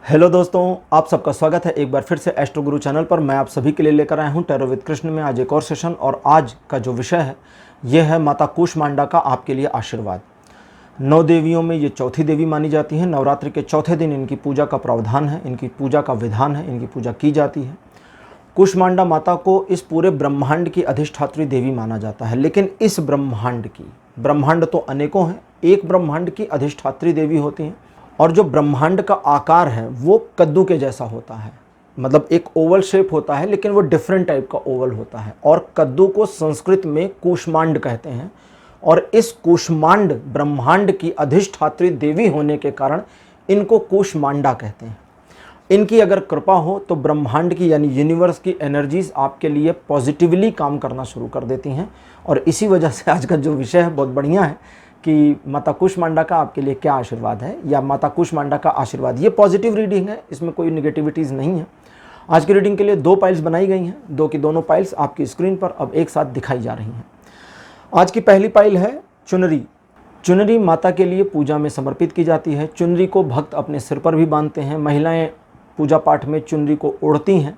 Hello दोस्तों, आप सबका स्वागत है एक बार फिर से एस्ट्रो गुरु चैनल पर। मैं आप सभी के लिए लेकर आया हूं टैरो विद कृष्ण में आज एक और सेशन। और आज का जो विषय है यह है माता कूष्मांडा का आपके लिए आशीर्वाद। 9 देवियों में ये चौथी देवी मानी जाती है। नवरात्रि के चौथे दिन इनकी पूजा का प्रावधान है, इनकी पूजा का विधान है, इनकी पूजा की जाती है। कूष्मांडा माता को इस पूरे ब्रह्मांड की अधिष्ठात्री देवी माना जाता है। लेकिन इस ब्रह्मांड तो अनेकों हैं, एक ब्रह्मांड की अधिष्ठात्री देवी होती हैं। और जो ब्रह्मांड का आकार है वो कद्दू के जैसा होता है, मतलब एक ओवल शेप होता है, लेकिन वो डिफरेंट टाइप का ओवल होता है। और कद्दू को संस्कृत में कूष्मांड कहते हैं। और इस कूष्मांड ब्रह्मांड की अधिष्ठात्री देवी होने के कारण इनको कूष्मांडा कहते हैं। इनकी अगर कृपा हो तो ब्रह्मांड की यानी यूनिवर्स की एनर्जीज आपके लिए पॉजिटिवली काम करना शुरू कर देती हैं। और इसी वजह से आज का जो विषय है बहुत बढ़िया है कि माता कूष्मांडा का आपके लिए क्या आशीर्वाद है, या माता कूष्मांडा का आशीर्वाद। ये पॉजिटिव रीडिंग है, इसमें कोई नेगेटिविटीज़ नहीं है। आज की रीडिंग के लिए 2 पाइल्स बनाई गई हैं, 2 की दोनों पाइल्स आपकी स्क्रीन पर अब एक साथ दिखाई जा रही हैं। आज की पहली पाइल है चुनरी। चुनरी माता के लिए पूजा में समर्पित की जाती है। चुनरी को भक्त अपने सिर पर भी बांधते हैं। महिलाएं पूजा पाठ में चुनरी को ओढ़ती हैं।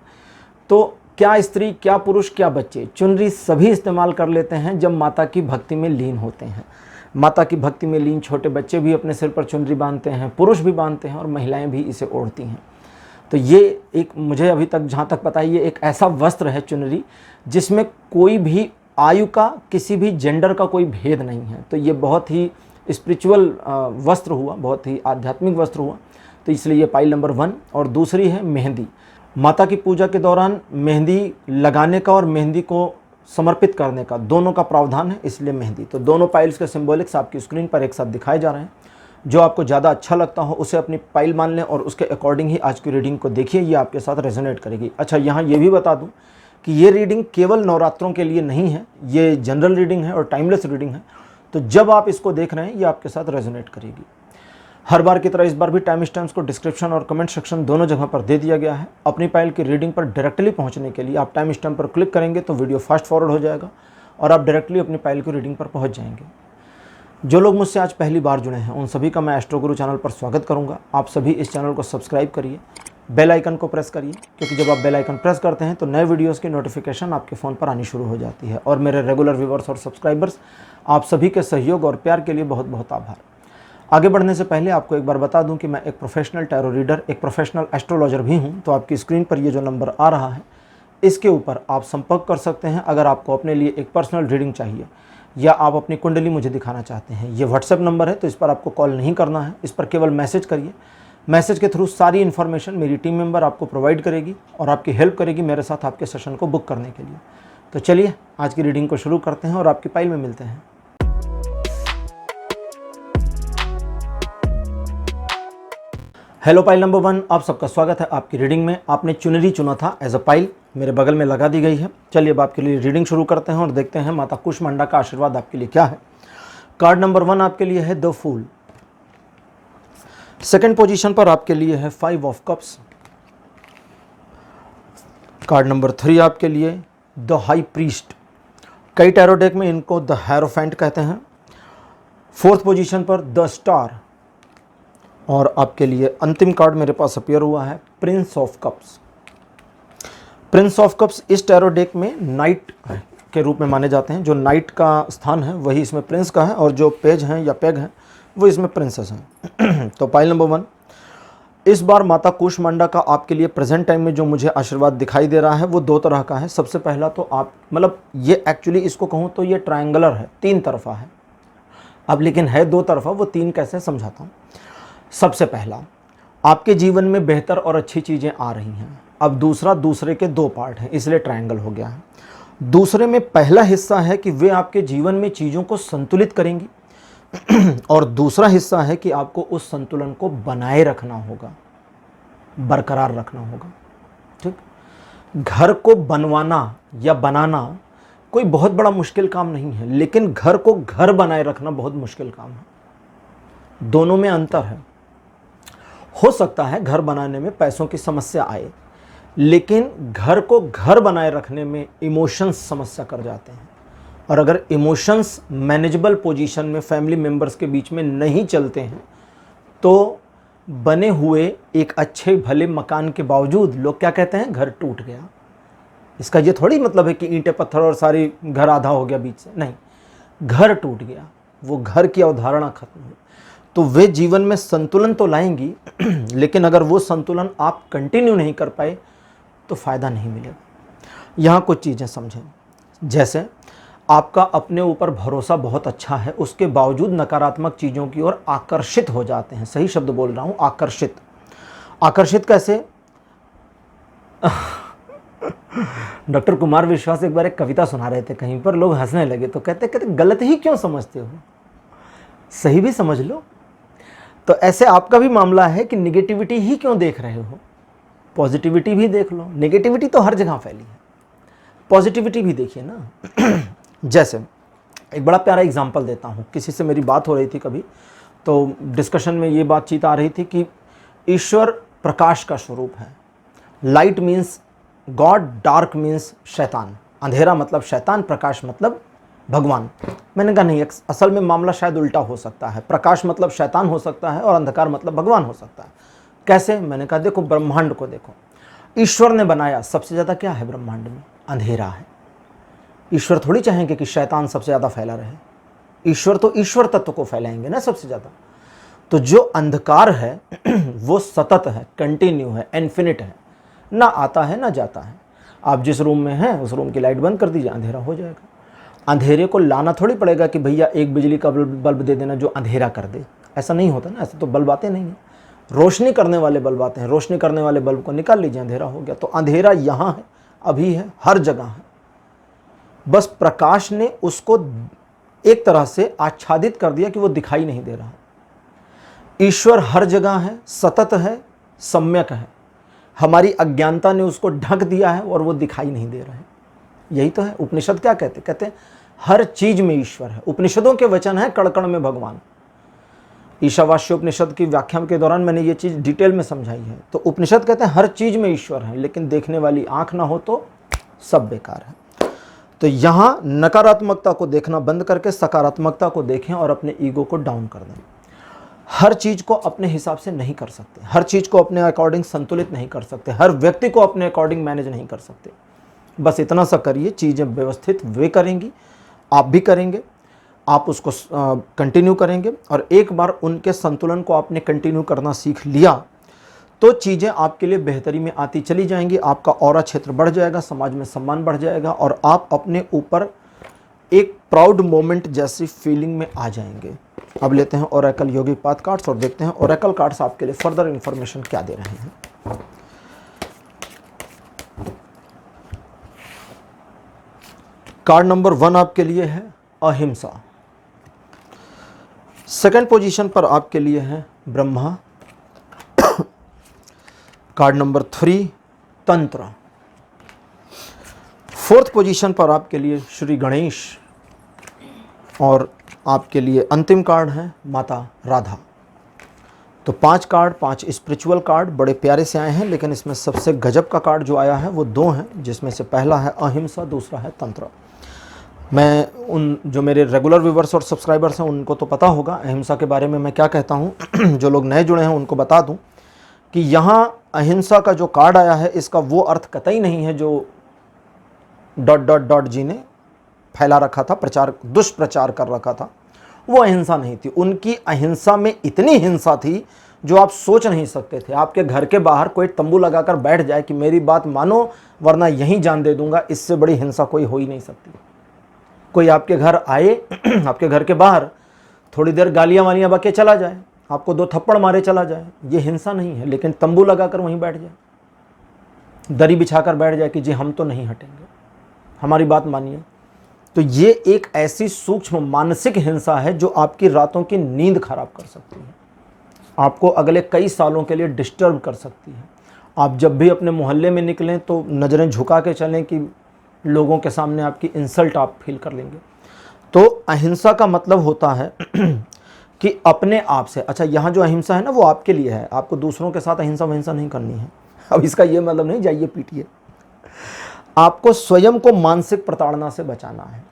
तो क्या स्त्री, क्या पुरुष, क्या बच्चे, चुनरी सभी इस्तेमाल कर लेते हैं जब माता की भक्ति में लीन होते हैं। माता की भक्ति में लीन छोटे बच्चे भी अपने सिर पर चुनरी बांधते हैं, पुरुष भी बांधते हैं और महिलाएं भी इसे ओढ़ती हैं। तो ये एक, मुझे अभी तक जहाँ तक पता है, ये एक ऐसा वस्त्र है चुनरी जिसमें कोई भी आयु का, किसी भी जेंडर का कोई भेद नहीं है। तो ये बहुत ही स्पिरिचुअल वस्त्र हुआ, बहुत ही आध्यात्मिक वस्त्र हुआ। तो इसलिए ये पाइल नंबर 1। और दूसरी है मेहंदी। माता की पूजा के दौरान मेहंदी लगाने का और मेहंदी को समर्पित करने का दोनों का प्रावधान है, इसलिए मेहंदी। तो दोनों पाइल्स के सिंबॉलिक्स आपकी स्क्रीन पर एक साथ दिखाए जा रहे हैं। जो आपको ज़्यादा अच्छा लगता हो उसे अपनी पाइल मान लें और उसके अकॉर्डिंग ही आज की रीडिंग को देखिए, ये आपके साथ रेजोनेट करेगी। अच्छा, यहाँ ये भी बता दूं कि ये रीडिंग केवल नवरात्रों के लिए नहीं है, ये जनरल रीडिंग है और टाइमलेस रीडिंग है। तो जब आप इसको देख रहे हैं ये आपके साथ रेजोनेट करेगी। हर बार की तरह इस बार भी टाइम स्टैम्प्स को डिस्क्रिप्शन और कमेंट सेक्शन दोनों जगह पर दे दिया गया है। अपनी पाइल की रीडिंग पर डायरेक्टली पहुंचने के लिए आप टाइम स्टैम्प पर क्लिक करेंगे तो वीडियो फास्ट फॉरवर्ड हो जाएगा और आप डायरेक्टली अपनी पाइल की रीडिंग पर पहुंच जाएंगे। जो लोग मुझसे आज पहली बार जुड़े हैं उन सभी का मैं एस्ट्रो गुरु चैनल पर स्वागत करूंगा। आप सभी इस चैनल को सब्सक्राइब करिए, बेल आइकन को प्रेस करिए, क्योंकि जब आप बेल आइकन प्रेस करते हैं तो नए वीडियोज़ की नोटिफिकेशन आपके फ़ोन पर आनी शुरू हो जाती है। और मेरे रेगुलर व्यूवर्स और सब्सक्राइबर्स, आप सभी के सहयोग और प्यार के लिए बहुत बहुत आभार। आगे बढ़ने से पहले आपको एक बार बता दूं कि मैं एक प्रोफेशनल टैरो रीडर, एक प्रोफेशनल एस्ट्रोलॉजर भी हूं। तो आपकी स्क्रीन पर ये जो नंबर आ रहा है इसके ऊपर आप संपर्क कर सकते हैं अगर आपको अपने लिए एक पर्सनल रीडिंग चाहिए या आप अपनी कुंडली मुझे दिखाना चाहते हैं। ये व्हाट्सएप नंबर है, तो इस पर आपको कॉल नहीं करना है, इस पर केवल मैसेज करिए। मैसेज के थ्रू सारी इन्फॉर्मेशन मेरी टीम मेंबर आपको प्रोवाइड करेगी और आपकी हेल्प करेगी मेरे साथ आपके सेशन को बुक करने के लिए। तो चलिए आज की रीडिंग को शुरू करते हैं और आपकी पाइल में मिलते हैं। हेलो पाइल नंबर 1, आप सबका स्वागत है आपकी रीडिंग में। आपने चुनरी चुना था एज अ पाइल, मेरे बगल में लगा दी गई है। चलिए अब आपके लिए रीडिंग शुरू करते हैं और देखते हैं माता कूष्मांडा का आशीर्वाद आपके लिए क्या है। कार्ड नंबर 1 आपके लिए है द फूल। सेकंड पोजीशन पर आपके लिए है 5 ऑफ कप्स। कार्ड नंबर 3 आपके लिए द हाई प्रीस्ट। कई टैरो डेक में इनको द हेरोफेंट कहते हैं। 4th पोजीशन पर द स्टार। और आपके लिए अंतिम कार्ड मेरे पास अपीयर हुआ है Prince of cups. Prince of cups इस टैरो डेक में नाइट के रूप में माने जाते हैं। जो नाइट का स्थान है वही इसमें प्रिंस का है और जो पेज हैं या पेग हैं वो इसमें प्रिंसेस हैं। तो पाइल नंबर 1, इस बार माता कूष्मांडा का आपके लिए प्रेजेंट टाइम में जो मुझे आशीर्वाद दिखाई दे रहा है वो 2 तरह का है। सबसे पहला तो आप, मतलब ये एक्चुअली इसको कहूँ तो ये ट्रायंगुलर है, 3 तरफा है। अब लेकिन है 2 तरफा, वो 3 कैसे समझाता हूँ। सबसे पहला, आपके जीवन में बेहतर और अच्छी चीज़ें आ रही हैं। अब दूसरा, दूसरे के 2 पार्ट हैं इसलिए ट्रायंगल हो गया है। दूसरे में पहला हिस्सा है कि वे आपके जीवन में चीज़ों को संतुलित करेंगी और दूसरा हिस्सा है कि आपको उस संतुलन को बनाए रखना होगा, बरकरार रखना होगा। ठीक, घर को बनवाना या बनाना कोई बहुत बड़ा मुश्किल काम नहीं है, लेकिन घर को घर बनाए रखना बहुत मुश्किल काम है। दोनों में अंतर है। हो सकता है घर बनाने में पैसों की समस्या आए, लेकिन घर को घर बनाए रखने में इमोशंस समस्या कर जाते हैं। और अगर इमोशंस मैनेजेबल पोजीशन में फैमिली मेंबर्स के बीच में नहीं चलते हैं तो बने हुए एक अच्छे भले मकान के बावजूद लोग क्या कहते हैं, घर टूट गया। इसका ये थोड़ी मतलब है कि ईंटें पत्थर और सारी घर आधा हो गया बीच से, नहीं, घर टूट गया, वो घर की अवधारणा खत्म हुई। तो वे जीवन में संतुलन तो लाएंगी लेकिन अगर वो संतुलन आप कंटिन्यू नहीं कर पाए तो फ़ायदा नहीं मिलेगा। यहाँ कुछ चीज़ें समझें, जैसे आपका अपने ऊपर भरोसा बहुत अच्छा है, उसके बावजूद नकारात्मक चीज़ों की ओर आकर्षित हो जाते हैं। सही शब्द बोल रहा हूँ, आकर्षित। आकर्षित कैसे? डॉक्टर कुमार विश्वास एक बार एक कविता सुना रहे थे कहीं पर, लोग हंसने लगे तो कहते गलत ही क्यों समझते हो, सही भी समझ लो। तो ऐसे आपका भी मामला है कि निगेटिविटी ही क्यों देख रहे हो, पॉजिटिविटी भी देख लो। निगेटिविटी तो हर जगह फैली है, पॉजिटिविटी भी देखिए ना। जैसे एक बड़ा प्यारा एग्जांपल देता हूँ, किसी से मेरी बात हो रही थी कभी, तो डिस्कशन में ये बातचीत आ रही थी कि ईश्वर प्रकाश का स्वरूप है। Light means God, dark means शैतान। अंधेरा मतलब शैतान, प्रकाश मतलब भगवान। मैंने कहा नहीं, असल में मामला शायद उल्टा हो सकता है। प्रकाश मतलब शैतान हो सकता है और अंधकार मतलब भगवान हो सकता है। कैसे? मैंने कहा देखो, ब्रह्मांड को देखो, ईश्वर ने बनाया, सबसे ज़्यादा क्या है ब्रह्मांड में? अंधेरा है। ईश्वर थोड़ी चाहेंगे कि शैतान सबसे ज़्यादा फैला रहे, ईश्वर तो ईश्वर तत्व को फैलाएंगे ना सबसे ज़्यादा। तो जो अंधकार है वो सतत है, कंटिन्यू है, इन्फिनिट है, ना आता है ना जाता है। आप जिस रूम में हैं उस रूम की लाइट बंद कर दीजिए, अंधेरा हो जाएगा। अंधेरे को लाना थोड़ी पड़ेगा कि भैया एक बिजली का बल्ब दे देना जो अंधेरा कर दे, ऐसा नहीं होता ना। ऐसे तो बल्ब आते नहीं हैं, रोशनी करने वाले बल्ब आते हैं। रोशनी करने वाले बल्ब को निकाल लीजिए, अंधेरा हो गया। तो अंधेरा यहाँ है, अभी है, हर जगह है। बस प्रकाश ने उसको एक तरह से आच्छादित कर दिया कि वो दिखाई नहीं दे रहा। ईश्वर हर जगह है, सतत है, सम्यक है। हमारी अज्ञानता ने उसको ढक दिया है और वो दिखाई नहीं दे रहा है। यही तो है। उपनिषद क्या कहते? कहते हैं हर चीज में ईश्वर है। उपनिषदों के वचन है कण कण में भगवान। ईशावास्य उपनिषद की व्याख्या के दौरान मैंने ये चीज डिटेल में समझाई है। तो उपनिषद कहते हैं हर चीज में ईश्वर है, लेकिन देखने वाली आंख ना हो तो सब बेकार है। तो यहां नकारात्मकता को देखना बंद करके सकारात्मकता को देखें और अपने ईगो को डाउन कर दें। हर चीज को अपने हिसाब से नहीं कर सकते, हर चीज को अपने अकॉर्डिंग संतुलित नहीं कर सकते, हर व्यक्ति को अपने अकॉर्डिंग मैनेज नहीं कर सकते। बस इतना सा करिए, चीज़ें व्यवस्थित वे करेंगी, आप भी करेंगे, आप उसको कंटिन्यू करेंगे। और एक बार उनके संतुलन को आपने कंटिन्यू करना सीख लिया तो चीज़ें आपके लिए बेहतरी में आती चली जाएंगी। आपका ऑरा क्षेत्र बढ़ जाएगा, समाज में सम्मान बढ़ जाएगा और आप अपने ऊपर एक प्राउड मोमेंट जैसी फीलिंग में आ जाएंगे। अब लेते हैं ओरेकल योगी पाथ कार्ड्स और देखते हैं ओरेकल कार्ड्स आपके लिए फर्दर इंफॉर्मेशन क्या दे रहे हैं। कार्ड नंबर 1 आपके लिए है अहिंसा। सेकंड पोजीशन पर आपके लिए है ब्रह्मा। कार्ड नंबर 3 तंत्र। फोर्थ पोजीशन पर आपके लिए श्री गणेश और आपके लिए अंतिम कार्ड है माता राधा। तो 5 कार्ड, 5 स्पिरिचुअल कार्ड बड़े प्यारे से आए हैं, लेकिन इसमें सबसे गजब का कार्ड जो आया है वो 2 हैं, जिसमें से पहला है अहिंसा, दूसरा है तंत्र। मैं उन जो मेरे रेगुलर व्यूवर्स और सब्सक्राइबर्स हैं उनको तो पता होगा अहिंसा के बारे में मैं क्या कहता हूँ। जो लोग नए जुड़े हैं उनको बता दूँ कि यहाँ अहिंसा का जो कार्ड आया है इसका वो अर्थ कतई नहीं है जो ... जी ने फैला रखा था, प्रचार, दुष्प्रचार कर रखा था। वो अहिंसा नहीं थी। उनकी अहिंसा में इतनी हिंसा थी जो आप सोच नहीं सकते थे। आपके घर के बाहर कोई तंबू लगाकर बैठ जाए कि मेरी बात मानो वरना यहीं जान दे दूंगा, इससे बड़ी हिंसा कोई हो ही नहीं सकती। कोई आपके घर आए, आपके घर के बाहर थोड़ी देर गालियां वालियां बके चला जाए, आपको 2 थप्पड़ मारे चला जाए, ये हिंसा नहीं है। लेकिन तंबू लगाकर वहीं बैठ जाए, दरी बिछाकर बैठ जाए कि जी हम तो नहीं हटेंगे, हमारी बात मानिए, तो ये एक ऐसी सूक्ष्म मानसिक हिंसा है जो आपकी रातों की नींद खराब कर सकती है, आपको अगले कई सालों के लिए डिस्टर्ब कर सकती है। आप जब भी अपने मोहल्ले में निकलें तो नज़रें झुका के चलें कि लोगों के सामने आपकी इंसल्ट आप फील कर लेंगे। तो अहिंसा का मतलब होता है कि अपने आप से, अच्छा यहाँ जो अहिंसा है ना वो आपके लिए है, आपको दूसरों के साथ अहिंसा वहिंसा नहीं करनी है। अब इसका ये मतलब नहीं जाइए पीटिए, आपको स्वयं को मानसिक प्रताड़ना से बचाना है।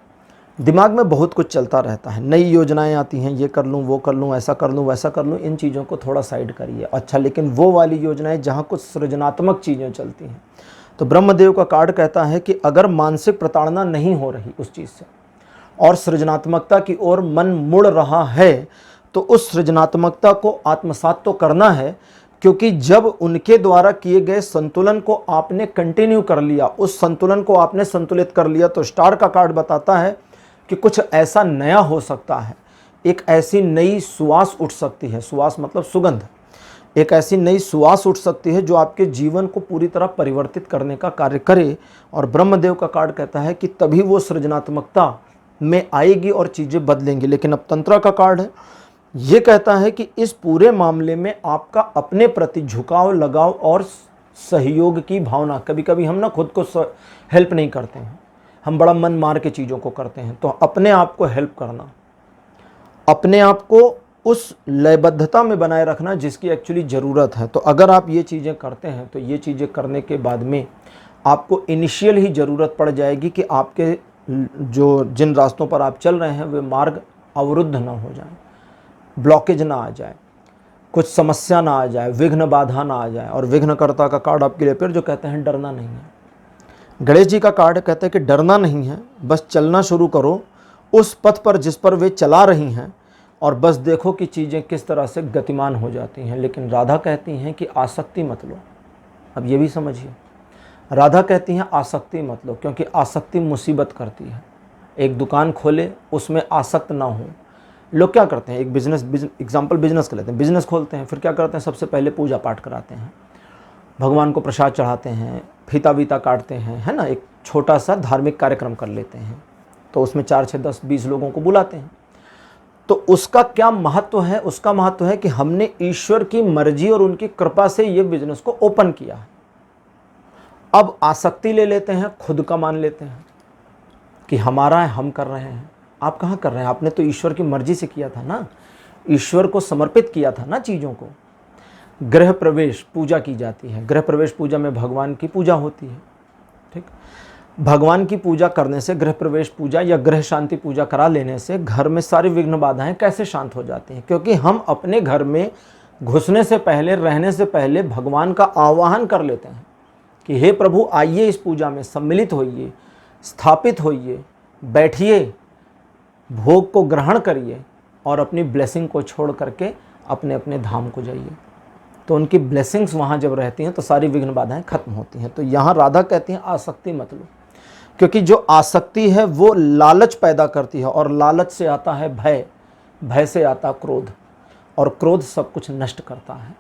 दिमाग में बहुत कुछ चलता रहता है, नई योजनाएं आती हैं, ये कर लूँ, वो कर लूँ, ऐसा कर लूँ, वैसा कर लूँ, इन चीज़ों को थोड़ा साइड करिए। अच्छा, लेकिन वो वाली योजनाएं जहाँ कुछ सृजनात्मक चीज़ें चलती हैं, तो ब्रह्मदेव का कार्ड कहता है कि अगर मानसिक प्रताड़ना नहीं हो रही उस चीज़ से और सृजनात्मकता की ओर मन मुड़ रहा है, तो उस सृजनात्मकता को आत्मसात तो करना है, क्योंकि जब उनके द्वारा किए गए संतुलन को आपने कंटिन्यू कर लिया, उस संतुलन को आपने संतुलित कर लिया, तो स्टार का कार्ड बताता है कि कुछ ऐसा नया हो सकता है, एक ऐसी नई सुवास उठ सकती है, सुवास मतलब सुगंध, एक ऐसी नई सुवास उठ सकती है जो आपके जीवन को पूरी तरह परिवर्तित करने का कार्य करे। और ब्रह्मदेव का कार्ड कहता है कि तभी वो सृजनात्मकता में आएगी और चीज़ें बदलेंगी। लेकिन अब तंत्रा का कार्ड है, ये कहता है कि इस पूरे मामले में आपका अपने प्रति झुकाव, लगाव और सहयोग की भावना, कभी कभी हम ना खुद को हेल्प नहीं करते हैं, हम बड़ा मन मार के चीज़ों को करते हैं, तो अपने आप को हेल्प करना, अपने आप को उस लयबद्धता में बनाए रखना जिसकी एक्चुअली ज़रूरत है। तो अगर आप ये चीज़ें करते हैं तो ये चीज़ें करने के बाद में आपको इनिशियल ही ज़रूरत पड़ जाएगी कि आपके जिन रास्तों पर आप चल रहे हैं वे मार्ग अवरुद्ध ना हो जाए, ब्लॉकेज ना आ जाए, कुछ समस्या ना आ जाए, विघ्न बाधा ना आ जाए। और विघ्नकर्ता का कार्ड आपके लिए फिर जो कहते हैं डरना नहीं है। गणेश जी का कार्ड कहते हैं कि डरना नहीं है, बस चलना शुरू करो उस पथ पर जिस पर वे चला रही हैं, और बस देखो कि चीज़ें किस तरह से गतिमान हो जाती हैं। लेकिन राधा कहती हैं कि आसक्ति मत लो। अब ये भी समझिए, राधा कहती हैं आसक्ति मत लो, क्योंकि आसक्ति मुसीबत करती है। एक दुकान खोले, उसमें आसक्त ना हो। लोग क्या करते हैं, एक एग्जाम्पल बिजनेस का लेते हैं, बिजनेस खोलते हैं, फिर क्या करते हैं, सबसे पहले पूजा पाठ कराते हैं, भगवान को प्रसाद चढ़ाते हैं, फीता वीता काटते हैं, है ना, एक छोटा सा धार्मिक कार्यक्रम कर लेते हैं, तो उसमें 4, 6, 10, 20 लोगों को बुलाते हैं। तो उसका क्या महत्व है? उसका महत्व है कि हमने ईश्वर की मर्जी और उनकी कृपा से ये बिजनेस को ओपन किया है। अब आसक्ति ले लेते हैं, खुद का मान लेते हैं कि हमारा है, हम कर रहे हैं। आप कहाँ कर रहे हैं? आपने तो ईश्वर की मर्जी से किया था ना, ईश्वर को समर्पित किया था ना चीज़ों को। गृह प्रवेश पूजा की जाती है, गृह प्रवेश पूजा में भगवान की पूजा होती है, ठीक। भगवान की पूजा करने से, गृह प्रवेश पूजा या गृह शांति पूजा करा लेने से घर में सारी विघ्न बाधाएं कैसे शांत हो जाती हैं? क्योंकि हम अपने घर में घुसने से पहले, रहने से पहले भगवान का आवाहन कर लेते हैं कि हे प्रभु आइए, इस पूजा में सम्मिलित होइए, स्थापित होइए, बैठिए, भोग को ग्रहण करिए और अपनी ब्लेसिंग को छोड़ करके अपने अपने धाम को जाइए। तो उनकी ब्लेसिंग्स वहाँ जब रहती हैं तो सारी विघ्न बाधाएं खत्म होती हैं। तो यहाँ राधा कहती हैं आसक्ति मत लो, क्योंकि जो आसक्ति है वो लालच पैदा करती है, और लालच से आता है भय, भय से आता क्रोध, और क्रोध सब कुछ नष्ट करता है।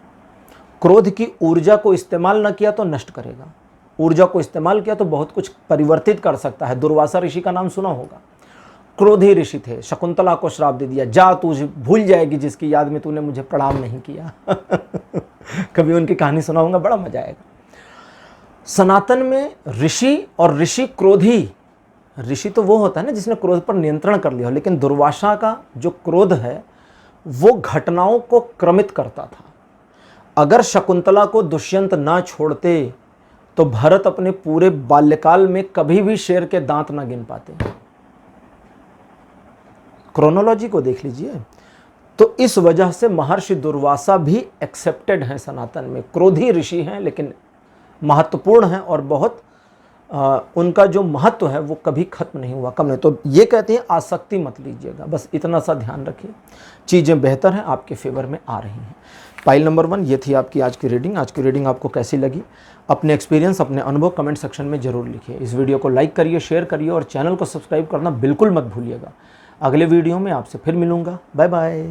क्रोध की ऊर्जा को इस्तेमाल न किया तो नष्ट करेगा, ऊर्जा को इस्तेमाल किया तो बहुत कुछ परिवर्तित कर सकता है। दुर्वासा ऋषि का नाम सुना होगा, क्रोधी ऋषि थे, शकुंतला को श्राप दे दिया, जा तू भूल जाएगी जिसकी याद में तूने मुझे प्रणाम नहीं किया। कभी उनकी कहानी सुना होगा, बड़ा मजा आएगा। सनातन में ऋषि और ऋषि क्रोधी, ऋषि तो वो होता है ना जिसने क्रोध पर नियंत्रण कर लिया हो, लेकिन दुर्वासा का जो क्रोध है वो घटनाओं को क्रमित करता था। अगर शकुंतला को दुष्यंत ना छोड़ते तो भरत अपने पूरे बाल्यकाल में कभी भी शेर के दांत ना गिन पाते। क्रोनोलॉजी को देख लीजिए। तो इस वजह से महर्षि दुर्वासा भी एक्सेप्टेड हैं सनातन में, क्रोधी ऋषि हैं लेकिन महत्वपूर्ण हैं, और बहुत उनका जो महत्व है वो कभी खत्म नहीं हुआ, कम नहीं। तो ये कहते हैं आसक्ति मत लीजिएगा, बस इतना सा ध्यान रखिए, चीज़ें बेहतर हैं, आपके फेवर में आ रही हैं। पाइल नंबर 1 ये थी आपकी आज की रीडिंग। आज की रीडिंग आपको कैसी लगी? अपने एक्सपीरियंस, अपने अनुभव कमेंट सेक्शन में ज़रूर लिखिए। इस वीडियो को लाइक करिए, शेयर करिए और चैनल को सब्सक्राइब करना बिल्कुल मत भूलिएगा। अगले वीडियो में आपसे फिर मिलूँगा। Bye bye.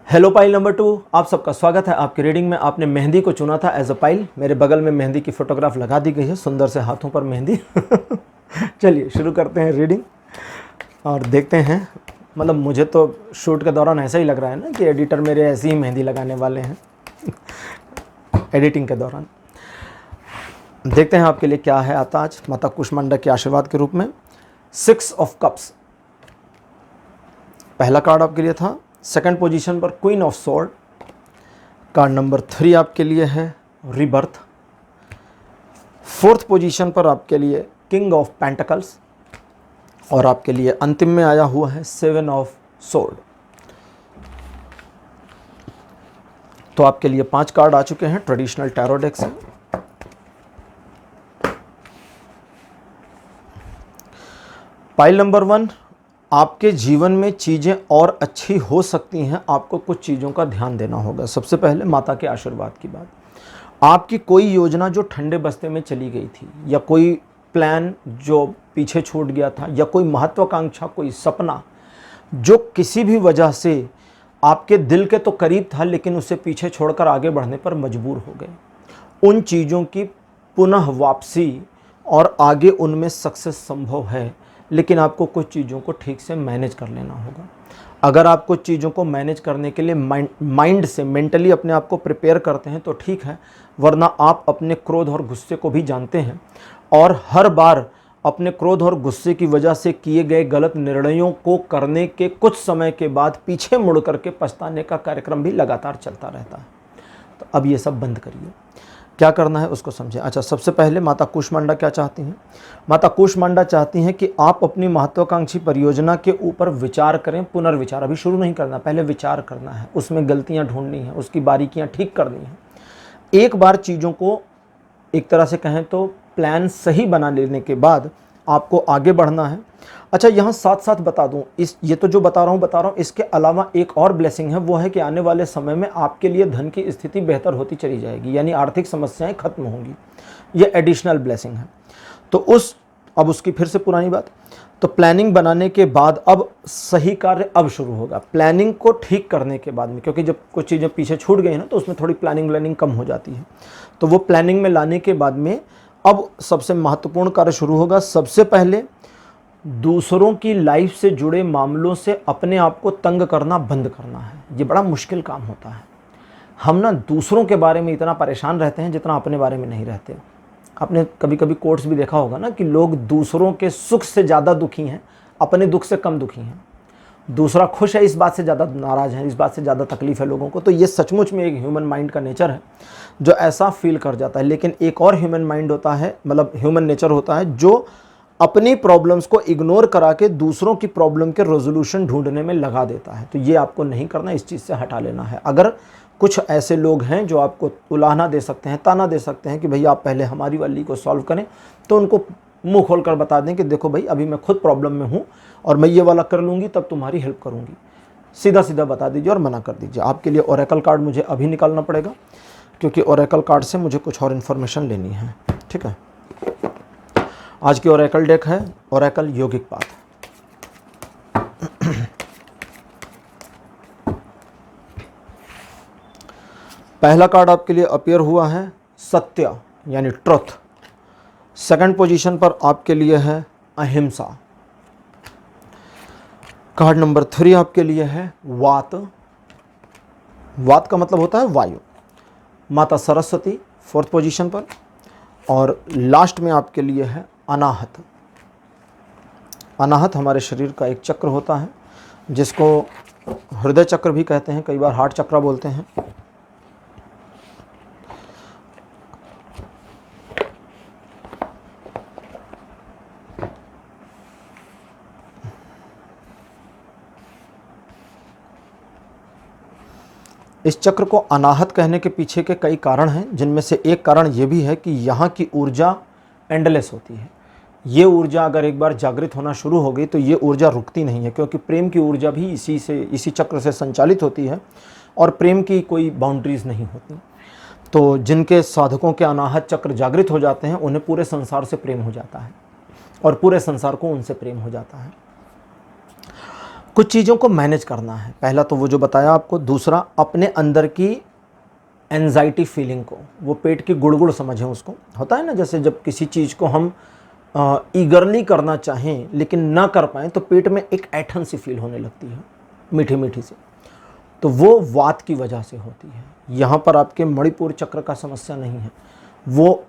हेलो पाइल नंबर 2, आप सबका स्वागत है आपकी रीडिंग में। आपने मेहंदी को चुना था एज अ पाइल। मेरे बगल में मेहंदी की फोटोग्राफ लगा दी गई है, सुंदर से हाथों पर मेहंदी। चलिए शुरू करते हैं रीडिंग और देखते हैं। मतलब मुझे तो शूट के दौरान ऐसा ही लग रहा है ना कि एडिटर मेरे ऐसी ही मेहंदी लगाने वाले हैं एडिटिंग के दौरान। देखते हैं आपके लिए क्या है आता आज माता कुष्मांडा के आशीर्वाद के रूप में। 6 ऑफ कप्स पहला कार्ड आपके लिए था। सेकंड पोजीशन पर queen of sword. Card number 3 आपके लिए है रिबर्थ। फोर्थ पोजीशन पर आपके लिए किंग ऑफ पेंटिकल्स, और आपके लिए अंतिम में आया हुआ है 7 ऑफ सोर्ड। तो आपके लिए 5 कार्ड आ चुके हैं ट्रेडिशनल टैरो डेक से। पाइल नंबर 1, आपके जीवन में चीज़ें और अच्छी हो सकती हैं, आपको कुछ चीज़ों का ध्यान देना होगा। सबसे पहले माता के आशीर्वाद की बात। आपकी कोई योजना जो ठंडे बस्ते में चली गई थी, या कोई प्लान जो पीछे छूट गया था, या कोई महत्वाकांक्षा, कोई सपना जो किसी भी वजह से आपके दिल के तो करीब था लेकिन उसे पीछे छोड़कर आगे बढ़ने पर मजबूर हो गए, उन चीज़ों की पुनः वापसी और आगे उनमें सक्सेस संभव है, लेकिन आपको कुछ चीज़ों को ठीक से मैनेज कर लेना होगा। अगर आप कुछ चीज़ों को मैनेज करने के लिए माइंड से मेंटली अपने आप को प्रिपेयर करते हैं तो ठीक है, वरना आप अपने क्रोध और गुस्से को भी जानते हैं, और हर बार अपने क्रोध और गुस्से की वजह से किए गए गलत निर्णयों को करने के कुछ समय के बाद पीछे मुड़ करके पछताने का कार्यक्रम भी लगातार चलता रहता है। तो अब ये सब बंद करिए, क्या करना है उसको समझें। अच्छा, सबसे पहले माता कूष्मांडा क्या चाहती हैं? माता कूष्मांडा चाहती हैं कि आप अपनी महत्वाकांक्षी परियोजना के ऊपर विचार करें, पुनर्विचार। अभी शुरू नहीं करना, पहले विचार करना है, उसमें गलतियां ढूंढनी है, उसकी बारीकियां ठीक करनी है। एक बार चीज़ों को एक तरह से कहें तो प्लान सही बना लेने के बाद आपको आगे बढ़ना है। अच्छा, यहाँ साथ साथ बता दूँ, ये तो जो बता रहा हूँ, इसके अलावा एक और ब्लेसिंग है, वो है कि आने वाले समय में आपके लिए धन की स्थिति बेहतर होती चली जाएगी, यानी आर्थिक समस्याएं खत्म होंगी। ये एडिशनल ब्लेसिंग है। तो अब उसकी फिर से पुरानी बात, तो प्लानिंग बनाने के बाद अब सही कार्य अब शुरू होगा, प्लानिंग को ठीक करने के बाद में, क्योंकि जब कुछ चीज़ें पीछे छूट गई ना तो उसमें थोड़ी प्लानिंग कम हो जाती है। तो वो प्लानिंग में लाने के बाद में अब सबसे महत्वपूर्ण कार्य शुरू होगा। सबसे पहले दूसरों की लाइफ से जुड़े मामलों से अपने आप को तंग करना बंद करना है। ये बड़ा मुश्किल काम होता है। हम ना दूसरों के बारे में इतना परेशान रहते हैं जितना अपने बारे में नहीं रहते। आपने कभी कभी कोट्स भी देखा होगा ना कि लोग दूसरों के सुख से ज़्यादा दुखी हैं, अपने दुख से कम दुखी हैं। दूसरा खुश है इस बात से ज़्यादा नाराज़ है, इस बात से ज़्यादा तकलीफ है लोगों को। तो ये सचमुच में एक ह्यूमन माइंड का नेचर है जो ऐसा फील कर जाता है। लेकिन एक और ह्यूमन माइंड होता है, मतलब ह्यूमन नेचर होता है, जो अपनी प्रॉब्लम्स को इग्नोर करा के दूसरों की प्रॉब्लम के रेजोल्यूशन ढूंढने में लगा देता है। तो ये आपको नहीं करना, इस चीज़ से हटा लेना है। अगर कुछ ऐसे लोग हैं जो आपको उलाहना दे सकते हैं, ताना दे सकते हैं कि भैया आप पहले हमारी वाली को सॉल्व करें, तो उनको मुंह खोलकर बता दें कि देखो भाई, अभी मैं खुद प्रॉब्लम में हूँ और मैं ये वाला कर लूँगी तब तुम्हारी हेल्प करूँगी। सीधा सीधा बता दीजिए और मना कर दीजिए। आपके लिए ओरेकल कार्ड मुझे अभी निकालना पड़ेगा, क्योंकि ओरेकल कार्ड से मुझे कुछ और इन्फॉर्मेशन लेनी है। ठीक है, आज की ओरेकल डेक है ओरेकल योगिक पाथ। पहला कार्ड आपके लिए अपीयर हुआ है सत्य यानी ट्रुथ। सेकंड पोजीशन पर आपके लिए है अहिंसा। कार्ड नंबर 3 आपके लिए है वात। वात का मतलब होता है वायु। माता सरस्वती 4th पोजीशन पर, और लास्ट में आपके लिए है अनाहत। अनाहत हमारे शरीर का एक चक्र होता है जिसको हृदय चक्र भी कहते हैं, कई बार हार्ट चक्र बोलते हैं। इस चक्र को अनाहत कहने के पीछे के कई कारण हैं, जिनमें से एक कारण ये भी है कि यहाँ की ऊर्जा एंडलेस होती है। ये ऊर्जा अगर एक बार जागृत होना शुरू हो गई तो ये ऊर्जा रुकती नहीं है, क्योंकि प्रेम की ऊर्जा भी इसी चक्र से संचालित होती है और प्रेम की कोई बाउंड्रीज नहीं होती। तो जिनके साधकों के अनाहत चक्र जागृत हो जाते हैं उन्हें पूरे संसार से प्रेम हो जाता है और पूरे संसार को उनसे प्रेम हो जाता है। कुछ चीज़ों को मैनेज करना है, पहला तो वो जो बताया आपको। दूसरा, अपने अंदर की एंजाइटी फीलिंग को, वो पेट की गुड़गुड़ समझें उसको। होता है ना, जैसे जब किसी चीज़ को हम ईगरली करना चाहें लेकिन ना कर पाएँ तो पेट में एक ऐठन सी फील होने लगती है, मीठी मीठी सी। तो वो वात की वजह से होती है। यहाँ पर आपके मणिपुर चक्र का समस्या नहीं है, वो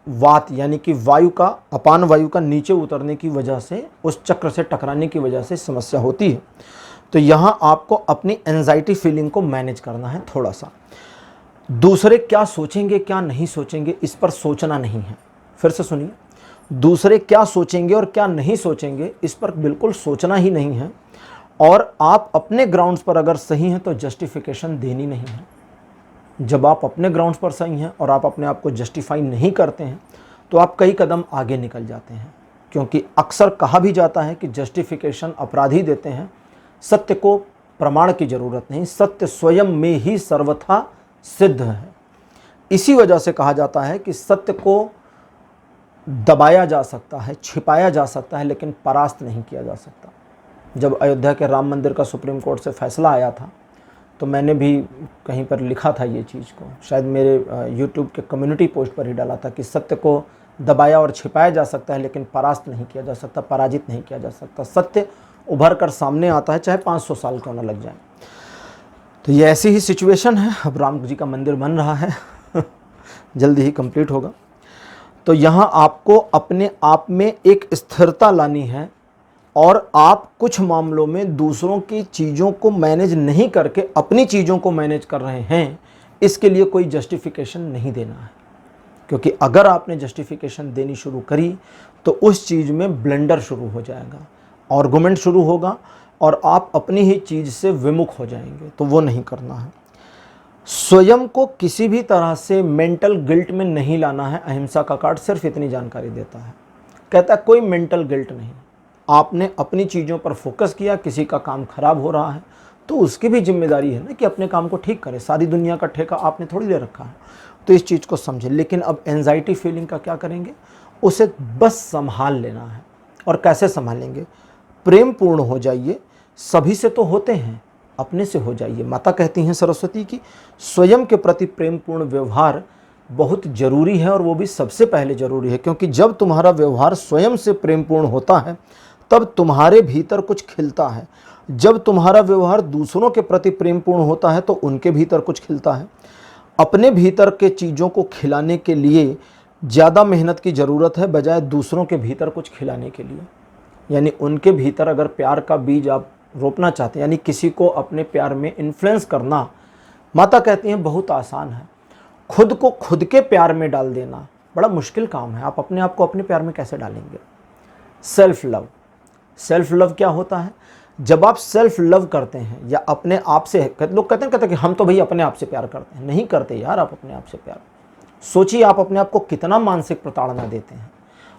वात यानी कि वायु का, अपान वायु का नीचे उतरने की वजह से, उस चक्र से टकराने की वजह से समस्या होती है। तो यहाँ आपको अपनी एंजाइटी फीलिंग को मैनेज करना है थोड़ा सा। दूसरे क्या सोचेंगे क्या नहीं सोचेंगे इस पर सोचना नहीं है, फिर से सुनिए, दूसरे क्या सोचेंगे और क्या नहीं सोचेंगे इस पर बिल्कुल सोचना ही नहीं है, और आप अपने ग्राउंड्स पर अगर सही हैं तो जस्टिफिकेशन देनी नहीं है। जब आप अपने ग्राउंड्स पर सही हैं और आप अपने आप को जस्टिफाई नहीं करते हैं तो आप कई कदम आगे निकल जाते हैं, क्योंकि अक्सर कहा भी जाता है कि जस्टिफिकेशन अपराधी देते हैं, सत्य को प्रमाण की ज़रूरत नहीं, सत्य स्वयं में ही सर्वथा सिद्ध है। इसी वजह से कहा जाता है कि सत्य को दबाया जा सकता है, छिपाया जा सकता है, लेकिन परास्त नहीं किया जा सकता। जब अयोध्या के राम मंदिर का सुप्रीम कोर्ट से फैसला आया था तो मैंने भी कहीं पर लिखा था ये चीज़ को, शायद मेरे YouTube के कम्युनिटी पोस्ट पर ही डाला था कि सत्य को दबाया और छिपाया जा सकता है लेकिन परास्त नहीं किया जा सकता, पराजित नहीं किया जा सकता। सत्य उभर कर सामने आता है, चाहे 500 साल क्यों ना लग जाए। तो ये ऐसी ही सिचुएशन है। अब राम जी का मंदिर बन रहा है जल्दी ही कंप्लीट होगा। तो यहाँ आपको अपने आप में एक स्थिरता लानी है, और आप कुछ मामलों में दूसरों की चीज़ों को मैनेज नहीं करके अपनी चीज़ों को मैनेज कर रहे हैं, इसके लिए कोई जस्टिफिकेशन नहीं देना है। क्योंकि अगर आपने जस्टिफिकेशन देनी शुरू करी तो उस चीज़ में ब्लेंडर शुरू हो जाएगा, आर्गुमेंट शुरू होगा और आप अपनी ही चीज़ से विमुख हो जाएंगे, तो वो नहीं करना है। स्वयं को किसी भी तरह से मेंटल गिल्ट में नहीं लाना है। अहिंसा का कार्ड सिर्फ इतनी जानकारी देता है, कहता है कोई मेंटल गिल्ट नहीं। आपने अपनी चीज़ों पर फोकस किया, किसी का काम खराब हो रहा है तो उसकी भी जिम्मेदारी है ना कि अपने काम को ठीक करे। सारी दुनिया का ठेका आपने थोड़ी दे रखा है, तो इस चीज़ को समझें। लेकिन अब एंजाइटी फीलिंग का क्या करेंगे, उसे बस संभाल लेना है। और कैसे संभालेंगे, प्रेम पूर्ण हो जाइए। सभी से तो होते हैं, अपने से हो जाइए। माता कहती हैं सरस्वती की, स्वयं के प्रति प्रेम पूर्ण व्यवहार बहुत ज़रूरी है, और वो भी सबसे पहले ज़रूरी है। क्योंकि जब तुम्हारा व्यवहार स्वयं से प्रेम पूर्ण होता है तब तुम्हारे भीतर कुछ खिलता है। जब तुम्हारा व्यवहार दूसरों के प्रति प्रेमपूर्ण होता है तो उनके भीतर कुछ खिलता है। अपने भीतर के चीज़ों को खिलाने के लिए ज़्यादा मेहनत की ज़रूरत है बजाय दूसरों के भीतर कुछ खिलाने के लिए। यानी उनके भीतर अगर प्यार का बीज आप रोपना चाहते हैं, यानी किसी को अपने प्यार में इन्फ्लुएंस करना, माता कहती हैं बहुत आसान है। खुद को खुद के प्यार में डाल देना बड़ा मुश्किल काम है। आप अपने आप को अपने प्यार में कैसे डालेंगे। सेल्फ लव, सेल्फ लव क्या होता है, जब आप सेल्फ लव करते हैं या अपने आप से, लोग कहते हैं कि हम तो भाई अपने आप से प्यार करते हैं। नहीं करते यार आप अपने आप से प्यार। सोचिए आप अपने आप को कितना मानसिक प्रताड़ना देते हैं।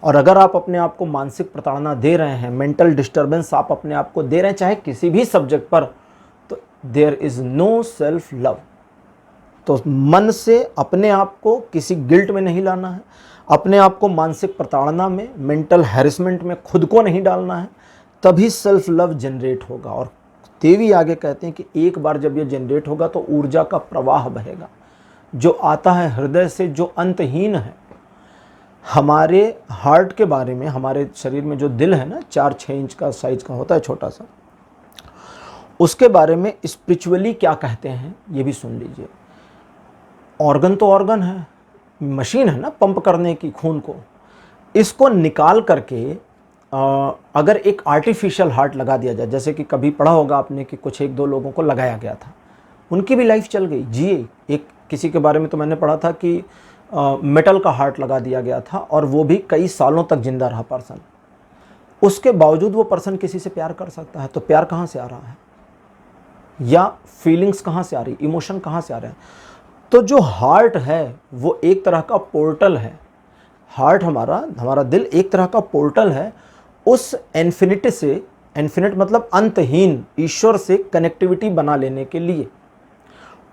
और अगर आप अपने आप को मानसिक प्रताड़ना दे रहे हैं, मेंटल डिस्टर्बेंस आप अपने आप को दे रहे हैं चाहे किसी भी सब्जेक्ट पर, तो there is no self love. तो मन से अपने आप को किसी गिल्ट में नहीं लाना है, अपने आप को मानसिक प्रताड़ना में, मेंटल हैरेसमेंट में खुद को नहीं डालना है, तभी सेल्फ लव जनरेट होगा। और देवी आगे कहते हैं कि एक बार जब ये जनरेट होगा तो ऊर्जा का प्रवाह बहेगा जो आता है हृदय से, जो अंतहीन है। हमारे हार्ट के बारे में, हमारे शरीर में जो दिल है ना, 4-6 इंच का साइज का होता है, छोटा सा, उसके बारे में स्पिरिचुअली क्या कहते हैं ये भी सुन लीजिए। ऑर्गन तो ऑर्गन है, मशीन है ना पंप करने की खून को, इसको निकाल करके अगर एक आर्टिफिशियल हार्ट लगा दिया जाए, जैसे कि कभी पढ़ा होगा आपने कि कुछ 1-2 लोगों को लगाया गया था, उनकी भी लाइफ चल गई, जिए। एक किसी के बारे में तो मैंने पढ़ा था कि मेटल का हार्ट लगा दिया गया था और वो भी कई सालों तक जिंदा रहा पर्सन। उसके बावजूद वो पर्सन किसी से प्यार कर सकता है। तो प्यार कहाँ से आ रहा है, या फीलिंग्स कहाँ से आ रही, इमोशन कहाँ से आ रहे हैं। तो जो हार्ट है वो एक तरह का पोर्टल है। हार्ट हमारा दिल एक तरह का पोर्टल है उस इन्फिनिटी से, इन्फिनिट मतलब अंतहीन, ईश्वर से कनेक्टिविटी बना लेने के लिए।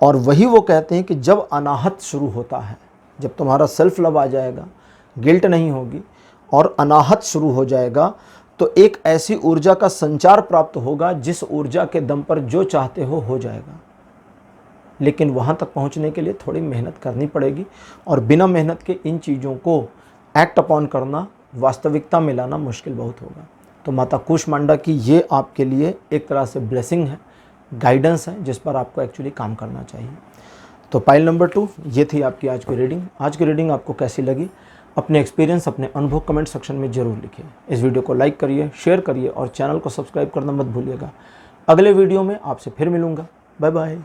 और वही वो कहते हैं कि जब अनाहत शुरू होता है, जब तुम्हारा सेल्फ लव आ जाएगा, गिल्ट नहीं होगी और अनाहत शुरू हो जाएगा, तो एक ऐसी ऊर्जा का संचार प्राप्त होगा जिस ऊर्जा के दम पर जो चाहते हो जाएगा। लेकिन वहाँ तक पहुँचने के लिए थोड़ी मेहनत करनी पड़ेगी, और बिना मेहनत के इन चीज़ों को एक्ट अपॉन करना, वास्तविकता में लाना मुश्किल बहुत होगा। तो माता कूष्मांडा की ये आपके लिए एक तरह से ब्लेसिंग है, गाइडेंस है, जिस पर आपको एक्चुअली काम करना चाहिए। तो पाइल नंबर 2 ये थी आपकी आज की रीडिंग। आज की रीडिंग आपको कैसी लगी, अपने एक्सपीरियंस, अपने अनुभव कमेंट सेक्शन में ज़रूर लिखिए। इस वीडियो को लाइक करिए, शेयर करिए और चैनल को सब्सक्राइब करना मत भूलिएगा। अगले वीडियो में आपसे फिर मिलूँगा। Bye bye.